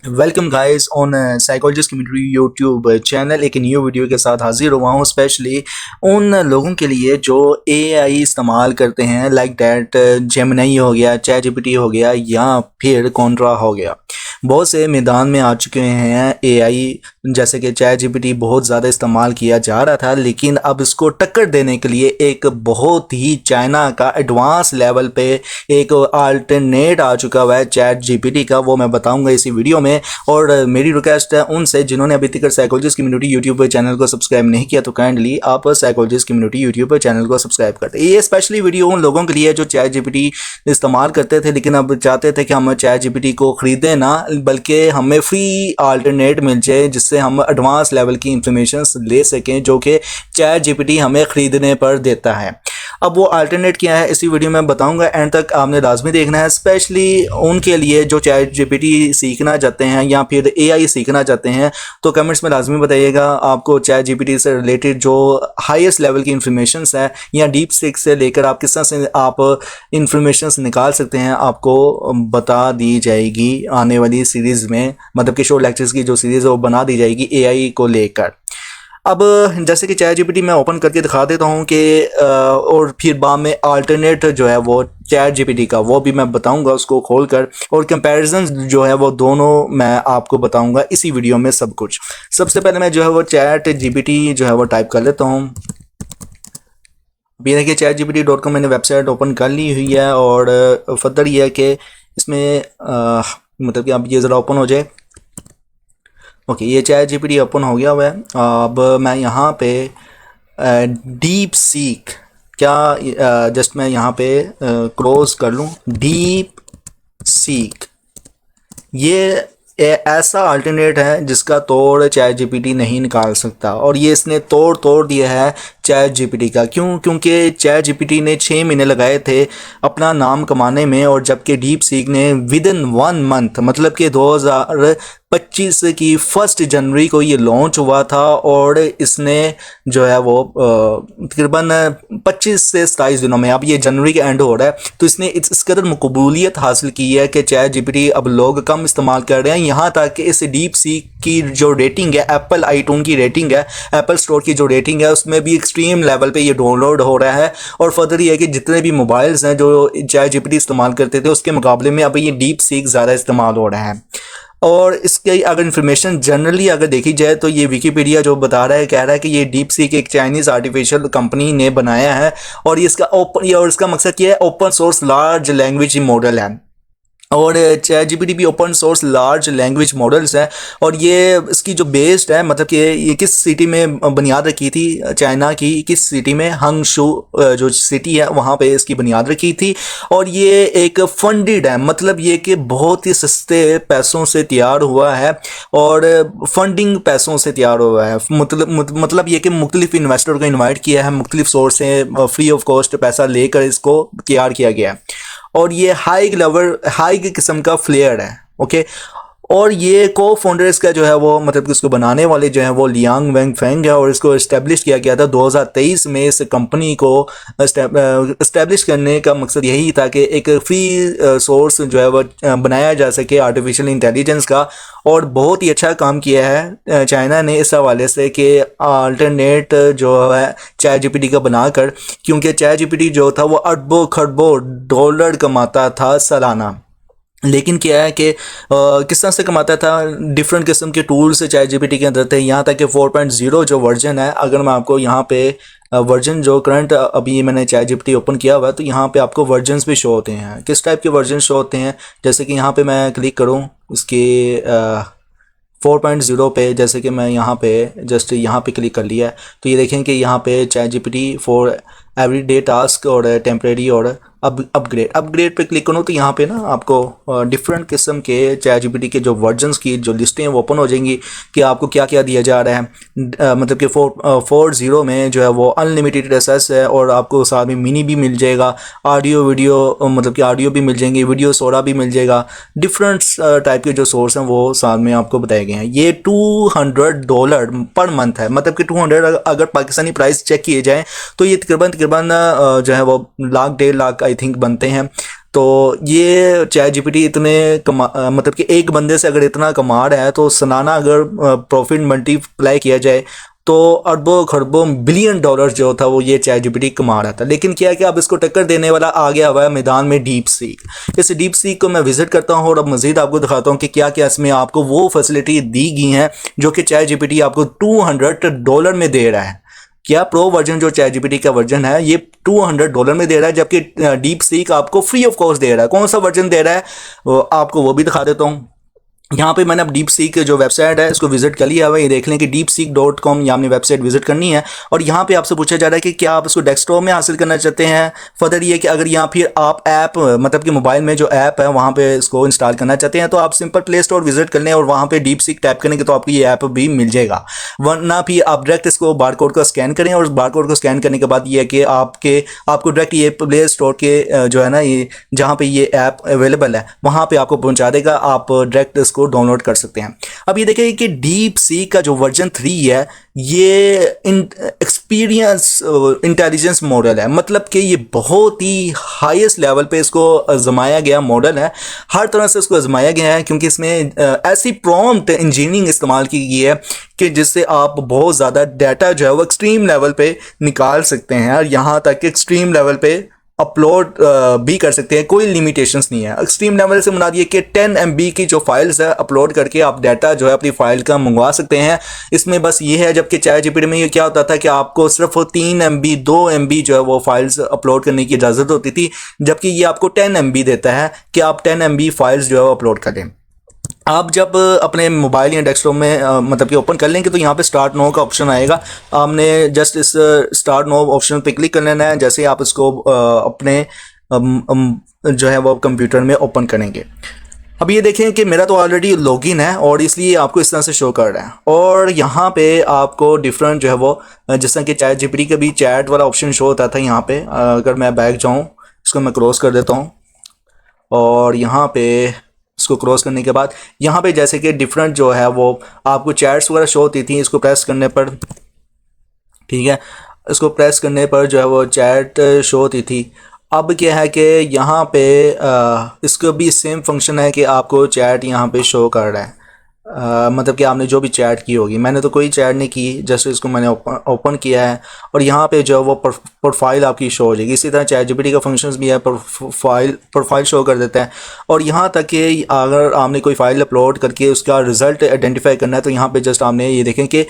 Welcome guys on psychologist community YouTube channel. एक new video के साथ हाजिर हुआ हूँ स्पेशली उन लोगों के लिए जो एआई इस्तेमाल करते हैं, लाइक दैट जेमिनी हो गया, चैट जीपीटी हो गया या फिर कॉन्ट्रा हो गया। बहुत से मैदान में आ चुके हैं एआई, जैसे कि चैट जीपीटी बहुत ज़्यादा इस्तेमाल किया जा रहा था, लेकिन अब इसको टक्कर देने के लिए एक बहुत ही चाइना का एडवांस लेवल पे एक अल्टरनेट आ चुका हुआ है चैट जीपीटी का। वो मैं बताऊंगा इसी वीडियो में। और मेरी रिक्वेस्ट है उनसे जिन्होंने अभी तक साइकोलॉजिस्ट कम्युनिटी यूट्यूब चैनल को सब्सक्राइब नहीं किया, तो काइंडली आप साइकोलॉजिस्ट कम्युनिटी यूट्यूब चैनल को सब्सक्राइब करते हैं। ये स्पेशली वीडियो उन लोगों के लिए जो चैट जीपीटी इस्तेमाल करते थे लेकिन अब चाहते थे कि हम चैट जीपीटी को ख़रीदें ना, बल्कि हमें फ्री अल्टरनेट मिल जाए जिससे हम एडवांस लेवल की इंफॉर्मेशन ले सकें जो कि चैट जीपीटी हमें ख़रीदने पर देता है। अब वो अल्टरनेट क्या है इसी वीडियो में बताऊंगा, एंड तक आपने लाजमी देखना है। स्पेशली उनके लिए जो चैट जीपीटी सीखना चाहते हैं या फिर एआई सीखना चाहते हैं, तो कमेंट्स में लाजमी बताइएगा आपको चैट जीपीटी से रिलेटेड जो हाईएस्ट लेवल की इंफॉर्मेशन है या डीप सीक से लेकर आप किस तरह से आप इंफॉर्मेशन निकाल सकते हैं, आपको बता दी जाएगी आने वाली सीरीज़ में। मतलब कि शो लेक्चर्स की जो सीरीज़ है वो बना दी जाएगी एआई को लेकर। अब जैसे कि चैट जीपीटी मैं ओपन करके दिखा देता हूँ कि और फिर बाद में अल्टरनेट जो है वो चैट जीपीटी का वो भी मैं बताऊँगा उसको खोलकर, और कंपैरिजन जो है वो दोनों मैं आपको बताऊँगा इसी वीडियो में सब कुछ। सबसे पहले मैं जो है वो चैट जीपीटी जो है वो टाइप कर लेता हूँ। अभी देखिए chatgpt.com मैंने वेबसाइट ओपन कर ली हुई है, और फर्दर ये है कि इसमें मतलब कि अब ये ज़रा ओपन हो जाए। ओके, ये चैट जीपीटी ओपन हो गया हुआ है। अब मैं यहाँ पे डीप सीक क्या जस्ट मैं यहाँ पे क्लोज कर लूँ। डीप सीक ये ऐसा अल्टरनेट है जिसका तोड़ चैट जीपीटी नहीं निकाल सकता, और ये इसने तोड़ दिया है चैट जीपीटी का। क्योंकि चैट जीपीटी ने 6 महीने लगाए थे अपना नाम कमाने में, और जबकि डीप सीक ने विद इन 1 मंथ मतलब कि 2025 की 1 जनवरी को ये लॉन्च हुआ था, और इसने जो है वो तकरीबन 25 से 27 दिनों में, अब ये जनवरी का एंड हो रहा है, तो इसने इस कदर मकबूलियत हासिल की है कि चैट जीपीटी अब लोग कम इस्तेमाल कर रहे हैं। यहाँ तक कि इस डीप सीक की जो रेटिंग है, एप्पल आईटून की रेटिंग है, एप्पल स्टोर की जो रेटिंग है, उसमें भी एक्सट्रीम लेवल पे ये डाउनलोड हो रहा है। और फर्दर ये है कि जितने भी मोबाइल्स हैं जो चैट जीपीटी इस्तेमाल करते थे उसके मुकाबले में अब ये डीप सीक ज़्यादा इस्तेमाल हो रहा है। और इसके अगर इन्फॉर्मेशन जनरली अगर देखी जाए तो ये विकीपीडिया जो बता रहा है, कह रहा है कि ये डीप सीक एक चाइनीज़ आर्टिफिशियल कंपनी ने बनाया है, और इसका मकसद क्या है, open source large language model है। और चैट जीपीटी भी open source large language models है, और ये इसकी जो बेस्ड है, मतलब कि ये किस सिटी में बुनियाद रखी थी, चाइना की किस सिटी में, हंगशू जो सिटी है वहाँ पे इसकी बुनियाद रखी थी। और ये एक फंडेड है, मतलब ये कि बहुत ही सस्ते पैसों से तैयार हुआ है, और फंडिंग पैसों से तैयार हुआ है। मतलब ये कि मुख्तलिफ इन्वेस्टर को इन्वाइट किया है, मुख्तलिफ सोर्स से फ्री ऑफ कॉस्ट पैसा लेकर इसको तैयार किया गया है। और ये हाई किस्म का फ्लेयर है। ओके, और ये को फाउंडर इसका जो है वो, मतलब कि इसको बनाने वाले जो है वो लियांग वेंगफेंग है, और इसको इस्टेब्लिश किया गया था 2023 में। इस कंपनी को इस्टेब्लिश करने का मकसद यही था कि एक फ्री सोर्स जो है वो बनाया जा सके आर्टिफिशियल इंटेलिजेंस का। और बहुत ही अच्छा काम किया है चाइना ने इस हवाले से कि अल्टरनेट जो है चैट जीपीटी का बनाकर, क्योंकि चैट जीपीटी जो था वो अरबों खरबों डॉलर कमाता था सालाना। लेकिन क्या है कि किस तरह से कमाता था, डिफरेंट किस्म के टूल्स चैट जीपीटी के अंदर थे। यहाँ तक कि 4.0 जो वर्जन है, अगर मैं आपको यहाँ पे वर्जन जो करंट अभी मैंने चैट जीपीटी ओपन किया हुआ है, तो यहाँ पे आपको वर्जन्स भी शो होते हैं, किस टाइप के वर्जन शो होते हैं। जैसे कि यहाँ पे मैं क्लिक करूँ इसके 4.0 पे, जैसे कि मैं यहाँ पे जस्ट यहाँ पे क्लिक कर लिया है, तो ये देखें कि यहाँ पे chat GPT for everyday task और टेम्परेरी और अपग्रेड पे क्लिक करूँ, तो यहाँ पे ना आपको डिफरेंट किस्म के चैट जीपीटी के जो वर्जन्स की जो लिस्टें हैं वो ओपन हो जाएंगी कि आपको क्या क्या दिया जा रहा है। मतलब कि 4.0 में जो है वो अनलिमिटेड एक्सेस है, और आपको साथ में मिनी भी मिल जाएगा, ऑडियो वीडियो मतलब कि ऑडियो भी मिल जाएंगे, वीडियो सोरा भी मिल जाएगा, डिफरेंट टाइप के जो सोर्स हैं वो साथ में आपको बताए गए हैं। ये $200 पर मंथ है, मतलब कि 200 अगर पाकिस्तानी प्राइस चेक किए जाए तो ये तकरीबन जो है वो 1 लाख 1.5 लाख आई थिंक बनते हैं। तो ये चैट जीपीटी इतने मतलब कि एक बंदे से अगर इतना कमा रहा है तो सालाना अगर प्रॉफिट मल्टीप्लाई किया जाए तो अरबों खरबों बिलियन डॉलर जो था वो ये चैट जीपीटी कमा रहा था। लेकिन क्या है कि अब इसको टक्कर देने वाला आ गया हुआ है मैदान में डीप सीक। इस डीप सीक को मैं विजिट करता हूँ और अब मजीद आपको दिखाता हूँ कि क्या क्या इसमें आपको वो फैसिलिटी दी गई हैं जो कि चैट जीपीटी आपको $200 में दे रहा है। क्या प्रो वर्जन जो चैट जीपीटी का वर्जन है ये $200 में दे रहा है, जबकि डीप सीक आपको फ्री ऑफ कॉस्ट दे रहा है। कौन सा वर्जन दे रहा है आपको वो भी दिखा देता हूँ। यहाँ पे मैंने अब डीप सीक जो वेबसाइट है इसको विजिट कर लिया हुआ है। ये देख लें कि deepseek.com ये आपने वेबसाइट विजिट करनी है और यहाँ पे आपसे पूछा जा रहा है कि क्या आप इसको डेस्कटॉप में हासिल करना चाहते हैं। फर्दर ये कि अगर यहाँ फिर आप ऐप मतलब कि मोबाइल में जो ऐप है वहाँ पे इसको इंस्टॉल करना चाहते हैं तो आप सिंपल प्ले स्टोर विजिट कर लें और वहाँ पे डीप सीक टैप करेंगे तो आपको ये ऐप भी मिल जाएगा। वरना फिर आप डायरेक्ट इसको बार कोड को स्कैन करें और बार कोड को स्कैन करने के बाद ये है कि आपको डायरेक्ट ये प्ले स्टोर के जो है ना ये जहाँ पे ये ऐप अवेलेबल है वहाँ पे आपको पहुँचा देगा। आप डायरेक्ट इसको डाउनलोड कर सकते हैं। अब ये देखिए कि डीप सीक का जो वर्जन 3 है ये एक्सपीरियंस इंटेलिजेंस मॉडल है, मतलब कि ये बहुत ही हाईएस्ट लेवल पे इसको आजमाया गया मॉडल है। हर तरह से इसको आजमाया गया है क्योंकि इसमें ऐसी प्रॉम्प्ट इंजीनियरिंग इस्तेमाल की गई है कि जिससे आप बहुत ज़्यादा डाटा जो है वो एक्सट्रीम लेवल पे निकाल सकते हैं और यहाँ तक कि एक्सट्रीम लेवल पे अपलोड भी कर सकते हैं। कोई लिमिटेशंस नहीं है। एक्सट्रीम लेवल से मुराद ये कि 10 MB की जो फाइल्स है अपलोड करके आप डाटा जो है अपनी फाइल का मंगवा सकते हैं। इसमें बस ये है, जबकि चैट जीपीटी में ये क्या होता था कि आपको सिर्फ 3 MB 2 MB जो है वो फाइल्स अपलोड करने की इजाज़त होती थी, जबकि ये आपको 10 MB देता है कि आप 10 MB फाइल्स जो है वो अपलोड करें। आप जब अपने मोबाइल या डेस्कटॉप में मतलब कि ओपन कर लेंगे तो यहाँ पे स्टार्ट नो का ऑप्शन आएगा। आपने जस्ट इस स्टार्ट नो ऑप्शन पे क्लिक कर लेना है। जैसे आप इसको अपने जो है वो कंप्यूटर में ओपन करेंगे। अब ये देखें कि मेरा तो ऑलरेडी लॉगिन है और इसलिए आपको इस तरह से शो कर रहा है और यहाँ पे आपको डिफरेंट जो है वो जिस तरह कि चैट जीपीटी का भी चैट वाला ऑप्शन शो होता था। यहाँ पे अगर मैं बैक जाऊँ इसको मैं क्रॉस कर देता हूँ और यहाँ पे इसको क्रॉस करने के बाद यहाँ पे जैसे कि डिफरेंट जो है वो आपको चैट्स वगैरह शो होती थी। इसको प्रेस करने पर, ठीक है, इसको प्रेस करने पर जो है वो चैट शो होती थी। अब क्या है कि यहाँ पे इसको भी सेम फंक्शन है कि आपको चैट यहाँ पे शो कर रहा है। मतलब कि आपने जो भी चैट की होगी, मैंने तो कोई चैट नहीं की, जस्ट इसको मैंने ओपन किया है और यहाँ पे जो है वो प्रोफाइल आपकी शो हो जाएगी। इसी तरह चैट जीपीटी का फंक्शंस भी है, प्रोफाइल शो कर देता है। और यहाँ तक कि अगर आपने कोई फाइल अपलोड करके उसका रिज़ल्ट आइडेंटिफाई करना है तो यहाँ पे जस्ट आपने ये देखें कि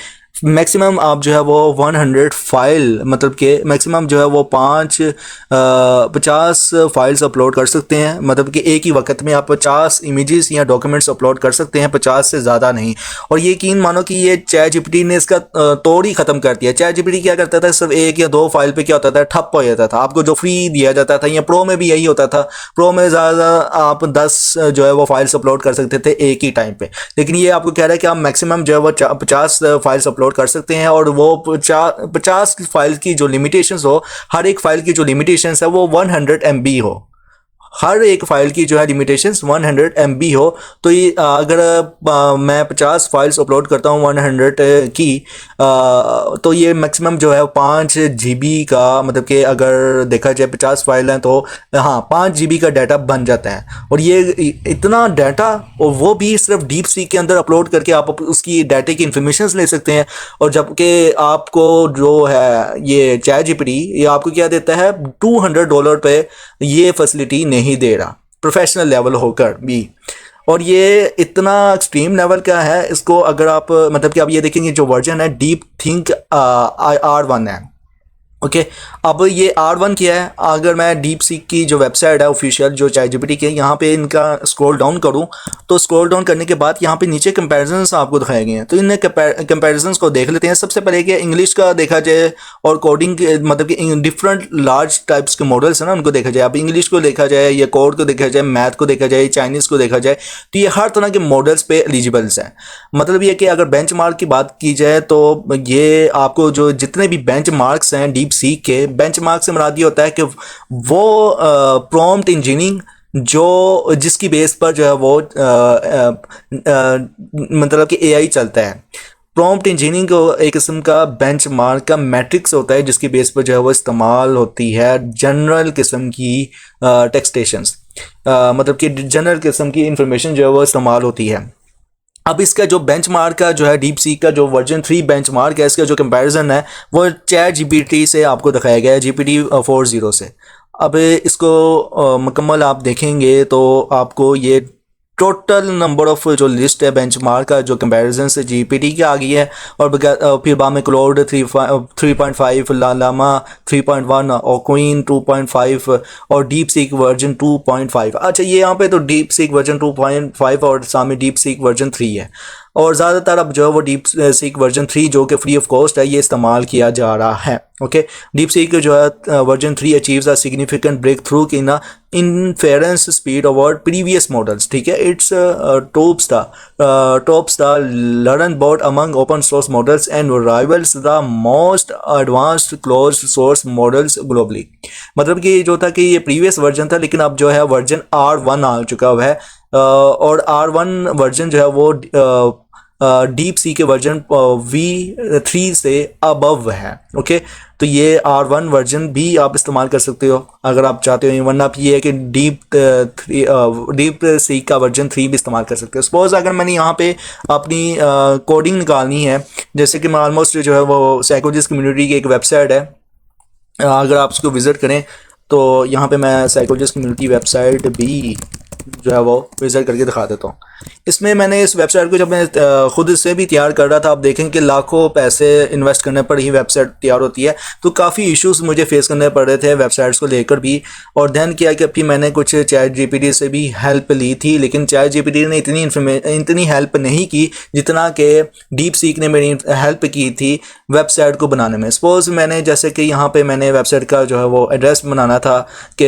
मैक्सिमम आप जो है वो 100 फाइल मतलब कि मैक्सिमम जो है वो 50 फाइल्स अपलोड कर सकते हैं। मतलब कि एक ही वक्त में आप 50 इमेजेस या डॉक्यूमेंट्स अपलोड कर सकते हैं, 50 से ज़्यादा नहीं। और ये यकीन मानो कि ये चैट जीपीटी ने इसका तोड़ ही ख़त्म कर दिया। चैट जीपीटी क्या करता था, सिर्फ 1 या 2 फाइल पे क्या होता था, ठप हो जाता था। आपको जो फ्री दिया जाता था या प्रो में भी यही होता था, प्रो में ज़्यादा आप 10 जो है वो फाइल्स अपलोड कर सकते थे एक ही टाइम पर। लेकिन ये आपको कह रहा है कि आप मैक्सिमम जो है वो 50 फाइल्स अपलोड कर सकते हैं और वो 50 फाइल की जो लिमिटेशंस हो, हर एक फाइल की जो लिमिटेशंस है वो 100 MB हो। हर एक फाइल की जो है लिमिटेशंस 100 MB हो। तो ये अगर मैं 50 फाइल्स अपलोड करता हूँ 100 की तो ये मैक्सिमम जो है 5 GB का, मतलब कि अगर देखा जाए 50 फाइल हैं तो हाँ 5 GB का डाटा बन जाता है। और ये इतना डाटा, और वो भी सिर्फ डीप सीक के अंदर अपलोड करके आप उसकी डाटे की इंफॉर्मेशन ले सकते हैं। और जबकि आपको जो है ये चैट जीपीटी ये आपको क्या देता है, $200 पे ये फैसिलिटी नहीं दे रहा, प्रोफेशनल लेवल होकर भी। और ये इतना एक्सट्रीम लेवल का है, इसको अगर आप मतलब कि आप ये देखेंगे जो वर्जन है डीप थिंक R1 है। ओके अब ये R1 क्या है, अगर मैं डीप सीक की जो वेबसाइट है ऑफिशियल जो चैट जीपीटी की, यहाँ पे इनका स्क्रॉल डाउन करूँ तो स्क्रॉल डाउन करने के बाद यहाँ पे नीचे कंपैरिजंस आपको दिखाए गए हैं। तो इन कंपैरिजंस को देख लेते हैं। सबसे पहले कि इंग्लिश का देखा जाए और कोडिंग मतलब कि डिफरेंट लार्ज टाइप्स के मॉडल्स हैं ना, उनको देखा जाए। अब इंग्लिश को देखा जाए या कोड को देखा जाए, मैथ को देखा जाए, चाइनीज़ को देखा जाए, तो ये हर तरह के मॉडल्स पे एलिजिबल्स हैं। मतलब ये कि अगर बेंच मार्क की बात की जाए तो ये आपको जो जितने भी बेंच मार्क्स हैं डीप सीक के, बेंचमार्क से मुराद ये होता है कि वो प्रॉम्प्ट इंजीनियरिंग जो जिसकी बेस पर जो है वो मतलब कि एआई चलता है। प्रॉम्प्ट इंजीनियरिंग को एक किस्म का बेंचमार्क का मैट्रिक्स होता है जिसकी बेस पर जो है वो इस्तेमाल होती है जनरल किस्म की टेक्सटेशंस। मतलब कि जनरल किस्म की इंफॉर्मेशन जो है वो इस्तेमाल होती है। अब इसका जो बेंचमार्क का जो है डीप सीक का जो वर्जन 3 बेंचमार्क है, इसका जो कंपैरिजन है वो चैट जीपीटी से आपको दिखाया गया है, जीपीटी 4.0 से। अब इसको मुकम्मल आप देखेंगे तो आपको ये टोटल नंबर ऑफ जो लिस्ट है बेंचमार्क का जो कंपैरिजन से जीपीटी की आ गई है। और फिर बाद में क्लाउड 3.5, लामा 3.1 और क्वीन 2.5 और डीप सीक वर्जन 2.5। अच्छा, ये यहाँ पे तो डीप सीक वर्जन 2.5 और सामने डीप सीक वर्जन 3 है। और ज़्यादातर अब जो है वो डीप सीक वर्जन 3 जो कि फ्री ऑफ कॉस्ट है, ये इस्तेमाल किया जा रहा है। ओके, डीप सीक जो है version 3 achieves a significant breakthrough in inference speed over previous models. ठीक है, it's tops the leaderboard among open source models and rivals the most advanced close source models globally. मतलब कि जो था कि ये प्रीवियस वर्जन था, लेकिन अब जो है वर्जन R1 आ चुका हुआ है। और R1 वर्जन जो है वो डीप सी के वर्जन V3 से अबव है। ओके, तो ये R1 वर्जन भी आप इस्तेमाल कर सकते हो अगर आप चाहते हो, वरना आप ये है कि डीप सी का वर्जन 3 भी इस्तेमाल कर सकते हो। सपोज अगर मैंने यहाँ पे अपनी कोडिंग निकालनी है, जैसे कि मैं ऑलमोस्ट जो है वो साइकोलॉजिस्ट कम्युनिटी की एक वेबसाइट है, अगर आप उसको विज़िट करें तो यहाँ पे मैं साइकोलॉजिस्ट कम्युनिटी वेबसाइट भी जो है वो विज़िट करके दिखा देता हूँ। इसमें मैंने इस वेबसाइट को जब मैं खुद से भी तैयार कर रहा था, आप देखें कि लाखों पैसे इन्वेस्ट करने पर ही वेबसाइट तैयार होती है, तो काफ़ी इश्यूज मुझे फेस करने पड़ रहे थे वेबसाइट्स को लेकर भी। और दैन किया कि फिर मैंने कुछ चैट जीपीटी से भी हेल्प ली थी, लेकिन चैट जीपीटी ने इतनी हेल्प नहीं की जितना कि डीप सीक ने मेरी हेल्प की थी वेबसाइट को बनाने में। सपोज मैंने जैसे कि यहाँ पे मैंने वेबसाइट का जो है वो एड्रेस बनाना था कि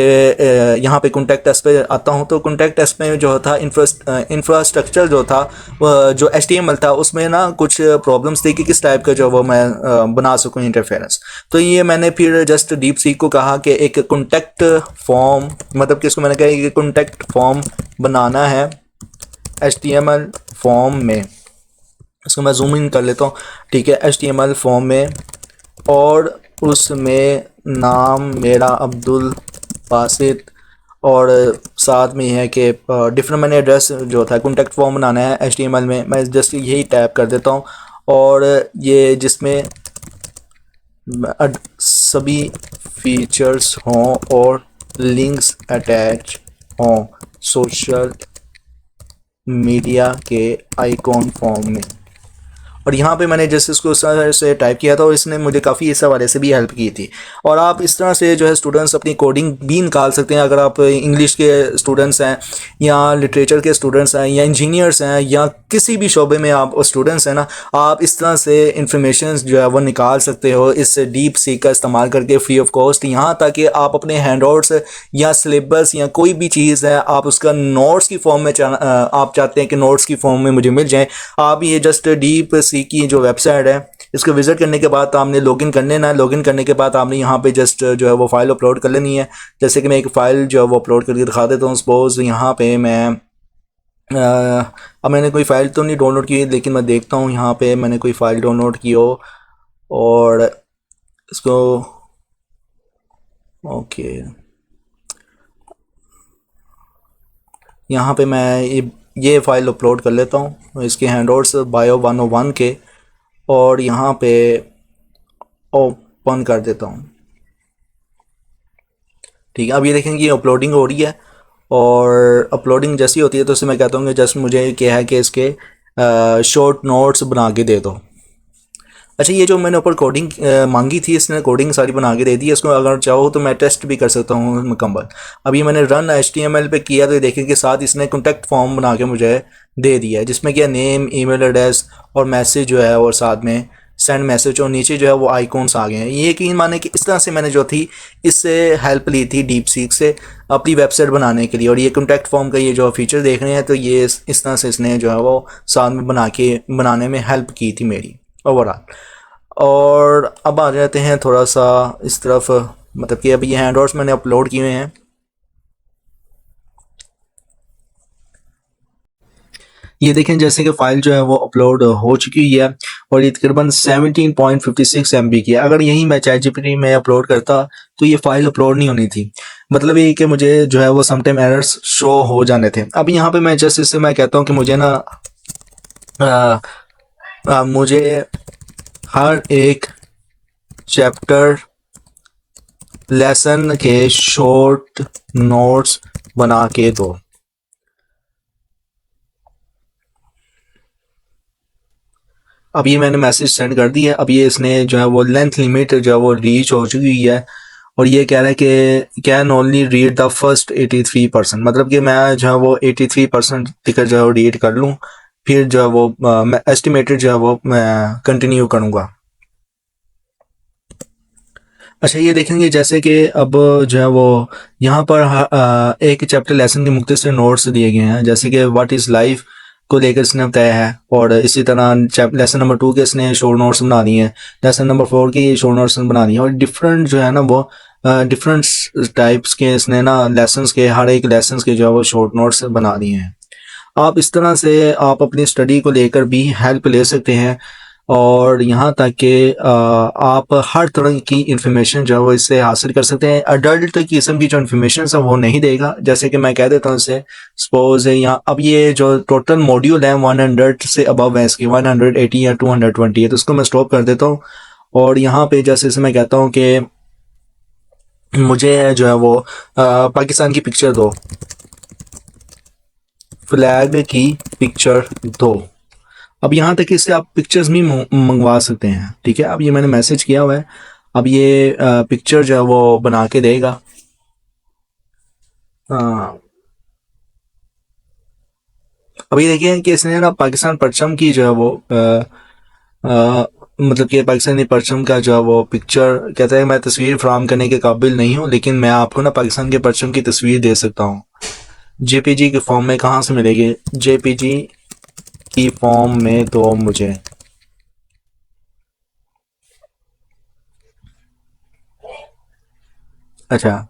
यहाँ पे कॉन्टैक्ट अस पे आता हूँ, तो कॉन्टैक्ट अस में जो था इंफ्रास्ट्रक्चर जो था, जो HTML था, उसमें ना कुछ प्रॉब्लम्स थी कि किस टाइप का जो वो मैं बना सकूँ इंटरफेरेंस। तो ये मैंने फिर जस्ट डीप सीक को कहा कि एक कॉन्टैक्ट फॉर्म, मतलब कि इसको मैंने कहा कि कॉन्टैक्ट फॉर्म बनाना है HTML फॉर्म में। इसको मैं जूम इन कर लेता हूँ। ठीक है, HTML फॉर्म में, और उसमें नाम मेरा अब्दुल बासित, और साथ में है कि डिफरेंट मैंने एड्रेस जो था कॉन्टैक्ट फॉर्म बनाना है HTML में। मैं जस्ट यही टैप कर देता हूँ, और ये जिसमें सभी फीचर्स हों और लिंक्स अटैच हों सोशल मीडिया के आइकॉन फॉर्म में। और यहाँ पे मैंने जैसे इसको से टाइप किया था, और इसने मुझे काफ़ी इस हवाले से भी हेल्प की थी। और आप इस तरह से जो है स्टूडेंट्स अपनी कोडिंग भी निकाल सकते हैं। अगर आप इंग्लिश के स्टूडेंट्स हैं, या लिटरेचर के स्टूडेंट्स हैं, या इंजीनियर्स हैं, या किसी भी शोबे में आप स्टूडेंट्स हैं ना, आप इस तरह से इंफॉर्मेशन जो है वो निकाल सकते हो इस डीप सीक का इस्तेमाल करके फ्री ऑफ कॉस्ट। यहाँ तक कि आप अपने हैंडआउट्स या सिलेबस या कोई भी चीज़ है, आप उसका नोट्स की फॉर्म में आप चाहते हैं कि नोट्स की फॉर्म में मुझे मिल जाए, आप ये जस्ट डीप सीक की जो वेबसाइट है, इसको विजिट करने के बाद आपने लॉगिन कर लेना है। लॉगिन करने के बाद आपने यहाँ पे जस्ट जो है वो फाइल अपलोड कर लेनी है। जैसे कि मैं एक फ़ाइल जो है वो अपलोड करके दिखा देता हूँ। सपोज यहाँ पे मैं अब मैंने कोई फ़ाइल तो नहीं डाउनलोड की, लेकिन मैं देखता हूँ यहाँ पे मैंने कोई फ़ाइल डाउनलोड की हो, और इसको ओके, यहाँ पे मैं ये फ़ाइल अपलोड कर लेता हूँ, इसके हैंडआउट्स बायो 101 के, और यहाँ पे ओपन कर देता हूँ। ठीक है, अब ये देखेंगे ये अपलोडिंग हो रही है, और अपलोडिंग जैसी होती है तो उससे मैं कहता हूँ कि जस्ट मुझे क्या है कि इसके शॉर्ट नोट्स बना के दे दो। अच्छा, ये जो मैंने ऊपर कोडिंग मांगी थी, इसने कोडिंग सारी बना के दे दी है। इसको अगर चाहो तो मैं टेस्ट भी कर सकता हूँ मुकम्मल। अब ये मैंने रन HTML पे किया, तो ये देखें कि साथ इसने कॉन्टैक्ट फॉर्म बना के मुझे दे दिया है, जिसमें क्या नेम, ईमेल एड्रेस और मैसेज जो है, और साथ में सेंड मैसेज, और नीचे जो है वो आइकॉन्स आ गए हैं। ये यकीन माने कि इस तरह से मैंने जो थी इससे हेल्प ली थी डीप सीक से अपनी वेबसाइट बनाने के लिए। और ये कॉन्टैक्ट फॉर्म का ये जो फीचर देख रहे हैं, तो ये इस तरह से इसने जो है वो साथ में बनाने में हेल्प की थी मेरी ओवरऑल। और अब आ जाते हैं थोड़ा सा इस तरफ, मतलब कि अब ये हैंडआउट्स मैंने अपलोड किए हुए हैं। ये देखें जैसे कि फ़ाइल जो है वो अपलोड हो चुकी है, और ये तकरीबन 17.56 MB की है। अगर यही मैं चैट जीपीटी में अपलोड करता तो ये फाइल अपलोड नहीं होनी थी। मतलब ये कि मुझे जो है वो समटाइम एरर्स शो हो जाने थे। अब यहाँ पे मैं जस्ट इससे मैं कहता हूँ कि मुझे ना मुझे हर एक चैप्टर लेसन के शॉर्ट नोट्स बना के दो। अब ये मैंने मैसेज सेंड कर दिया। अब ये इसने जो है वो लेंथ लिमिट जो है वो रीच हो चुकी है और ये कह रहा है कि can only read the first 83%, मतलब कि मैं जो है वो 83% टिकट जो है वो रीड कर लूँ, फिर जो है वो मैं एस्टिमेटेड जो है वो मैं कंटिन्यू करूँगा। अच्छा, ये देखेंगे जैसे कि अब जो है वो यहाँ पर एक चैप्टर लेसन के मुख्तसर नोट्स दिए गए हैं, जैसे कि व्हाट इज़ लाइफ को लेकर इसने बताया है, और इसी तरह लेसन नंबर 2 के इसने शोर नोट्स बना दिए हैं, लेसन नंबर 4 के शोर नोट्स बना दिए हैं, और डिफरेंट जो है ना वो डिफरेंट टाइप्स के इसने ना लेसन्स के, हर एक लेसन्स के जो है वो शॉर्ट नोट्स बना दिए हैं। आप इस तरह से आप अपनी स्टडी को लेकर भी हेल्प ले सकते हैं, और यहाँ तक कि आप हर तरह की इंफॉर्मेशन जो है वो इससे हासिल कर सकते हैं। अडल्ट किस्म की जो इन्फॉर्मेशन है वो नहीं देगा। जैसे कि मैं कह देता हूँ इसे, सपोज है यहाँ, अब ये जो टोटल मॉड्यूल है 100 से अबव है, इसकी 180 या 220 है, तो उसको मैं स्टॉप कर देता हूँ। और यहाँ पे जैसे इसे मैं कहता हूँ कि मुझे जो है वो पाकिस्तान की पिक्चर दो, फ्लैग की पिक्चर दो। अब यहाँ तक इससे आप पिक्चर्स भी मंगवा सकते हैं, ठीक है। अब ये मैंने मैसेज किया हुआ है, अब ये पिक्चर जो है वो बना के देगा। अब ये देखिए कि इसने ना पाकिस्तान परचम की जो है वो मतलब कि पाकिस्तानी परचम का जो है वो पिक्चर कहता है, मैं तस्वीर फराहम करने के काबिल नहीं हूँ, लेकिन मैं आपको ना पाकिस्तान के परचम की तस्वीर दे सकता हूँ। जेपीजी के फॉर्म में कहाँ से मिलेगी? जेपीजी की फॉर्म में तो मुझे अच्छा,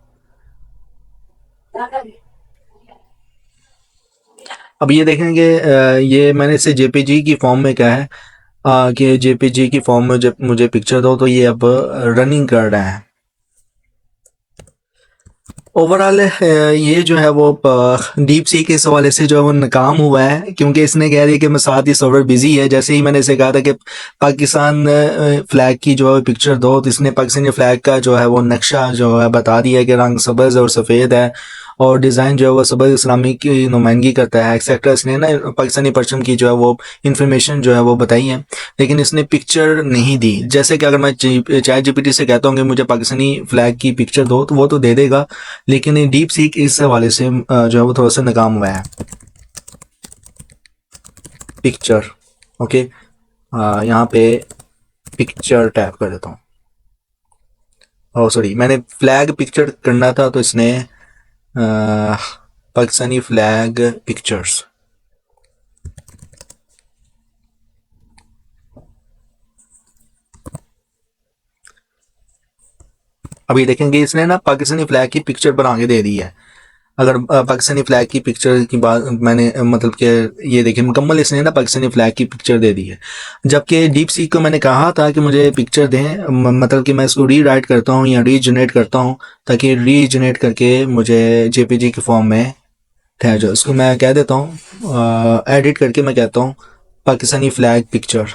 अब ये देखेंगे ये मैंने इसे जेपीजी की फॉर्म में कहा है कि जेपीजी की फॉर्म में जब मुझे पिक्चर दो, तो ये अब रनिंग कर रहा है। ओवरऑल ये जो है वो डीप सी के इस हवाले से जो है वो नाकाम हुआ है, क्योंकि इसने कह दिया कि मैं साथ ही सॉफ्टवेयर बिजी है। जैसे ही मैंने इसे कहा था कि पाकिस्तान फ्लैग की जो है पिक्चर दो, तो इसने पाकिस्तानी फ्लैग का जो है वो नक्शा जो है बता दिया कि रंग सब्ज़ और सफ़ेद है, और डिज़ाइन जो है वो सब्ज़ इस्लामी की नुमाइंदगी करता है एक्सेट्रा। इसने ना पाकिस्तानी परचम की जो है वो इन्फॉर्मेशन जो है वो बताई है, लेकिन इसने पिक्चर नहीं दी। जैसे कि अगर मैं चैट जीपीटी से कहता हूँ कि मुझे पाकिस्तानी फ्लैग की पिक्चर दो, तो वो तो दे देगा, लेकिन डीप सीक इस हवाले से जो है वो थोड़ा सा नाकाम हुआ है। पिक्चर, ओके, यहाँ पे पिक्चर टैप कर देता हूँ। ओह सॉरी, मैंने फ्लैग पिक्चर करना था, तो इसने पाकिस्तानी फ्लैग पिक्चर्स। अभी देखेंगे इसने ना पाकिस्तानी फ्लैग की पिक्चर बना के दे दी है। अगर पाकिस्तानी फ्लैग की पिक्चर की बात मैंने मतलब कि ये देखिए मुकम्मल इसने ना पाकिस्तानी फ्लैग की पिक्चर दे दी है। जबकि डीप सीक को मैंने कहा था कि मुझे पिक्चर दें, मतलब कि मैं इसको रीराइट करता हूँ या रीजनरेट करता हूँ, ताकि रीजनरेट करके मुझे जेपीजी के फॉर्म में ठहर जाए। इसको मैं कह देता हूँ एडिट करके मैं कहता हूँ पाकिस्तानी फ्लैग पिक्चर।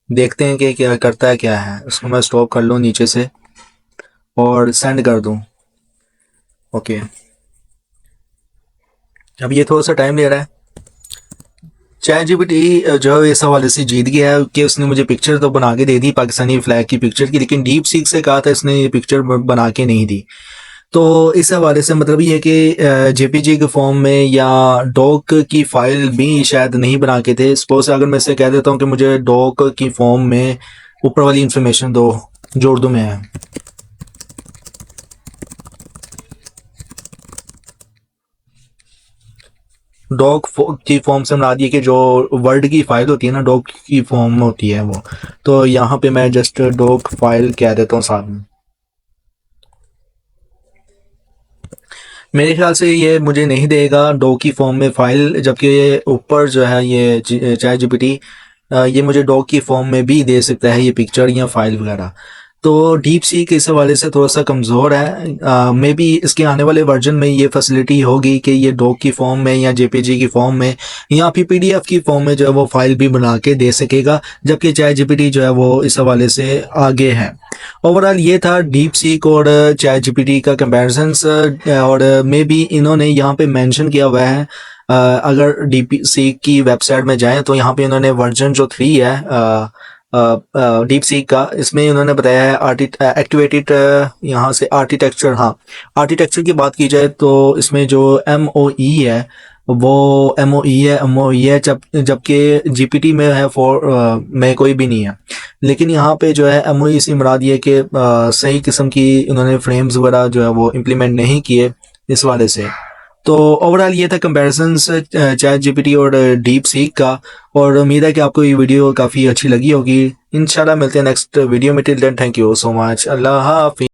देखते हैं कि क्या करता है, क्या है। उसको मैं स्टॉप कर लूँ नीचे से और सेंड कर दूँ। ओके, अब ये थोड़ा सा टाइम ले रहा है। चैट जीपीटी जो है इस हवाले से जीत गया है कि उसने मुझे पिक्चर तो बना के दे दी पाकिस्तानी फ्लैग की पिक्चर की, लेकिन डीप सीक से कहा था इसने ये पिक्चर बना के नहीं दी। तो इस हवाले से मतलब ये है कि जेपीजी के फॉर्म में या डॉक की फाइल भी शायद नहीं बना के थे। सपोज अगर मैं इसे कह देता हूँ कि मुझे डॉक की फॉर्म में ऊपर वाली इंफॉर्मेशन दो जो उर्दू में है, डॉक की फॉर्म से बना दिए कि जो वर्ड की फाइल होती है ना, डॉक की फॉर्म में होती है वो। तो यहाँ पे मैं जस्ट डॉक फाइल कह देता हूँ साथ में। मेरे ख्याल से ये मुझे नहीं देगा डॉक की फॉर्म में फाइल, जबकि ये ऊपर जो है ये चैट जीपीटी ये मुझे डॉक की फॉर्म में भी दे सकता है ये पिक्चर या फाइल वगैरह। तो डीप सीक इस हवाले से थोड़ा सा कमज़ोर है। मे बी इसके आने वाले वर्जन में ये फैसिलिटी होगी कि ये डॉक की फॉर्म में या जेपीजी की फॉर्म में या फिर पीडीएफ की फॉर्म में जो है वो फाइल भी बना के दे सकेगा, जबकि चैट जीपीटी जो है वो इस हवाले से आगे है। ओवरऑल ये था डीप सीक और चैट जीपीटी का कंपैरिजंस। और मे बी इन्होंने यहाँ पे मेंशन किया हुआ है, अगर डीप सीक की वेबसाइट में जाएं तो यहाँ पे इन्होंने वर्जन जो 3 है डीप सीक का, इसमें उन्होंने बताया है एक्टिवेटेड यहाँ से आर्किटेक्चर। हाँ, आर्किटेक्चर की बात की जाए तो इसमें जो MOE है वो MOE है, जबकि जीपीटी में है में कोई भी नहीं है। लेकिन यहाँ पे जो है MOE से मुराद ये कि सही किस्म की उन्होंने फ्रेम्स वगैरह जो है वो इम्प्लीमेंट नहीं किए इस वाले से। तो ओवरऑल ये था कंपैरिजन चैट जीपीटी और डीप सीक का, और उम्मीद है कि आपको ये वीडियो काफ़ी अच्छी लगी होगी। इंशाल्लाह मिलते हैं नेक्स्ट वीडियो में। Till then thank you so much. अल्लाह हाफिज़।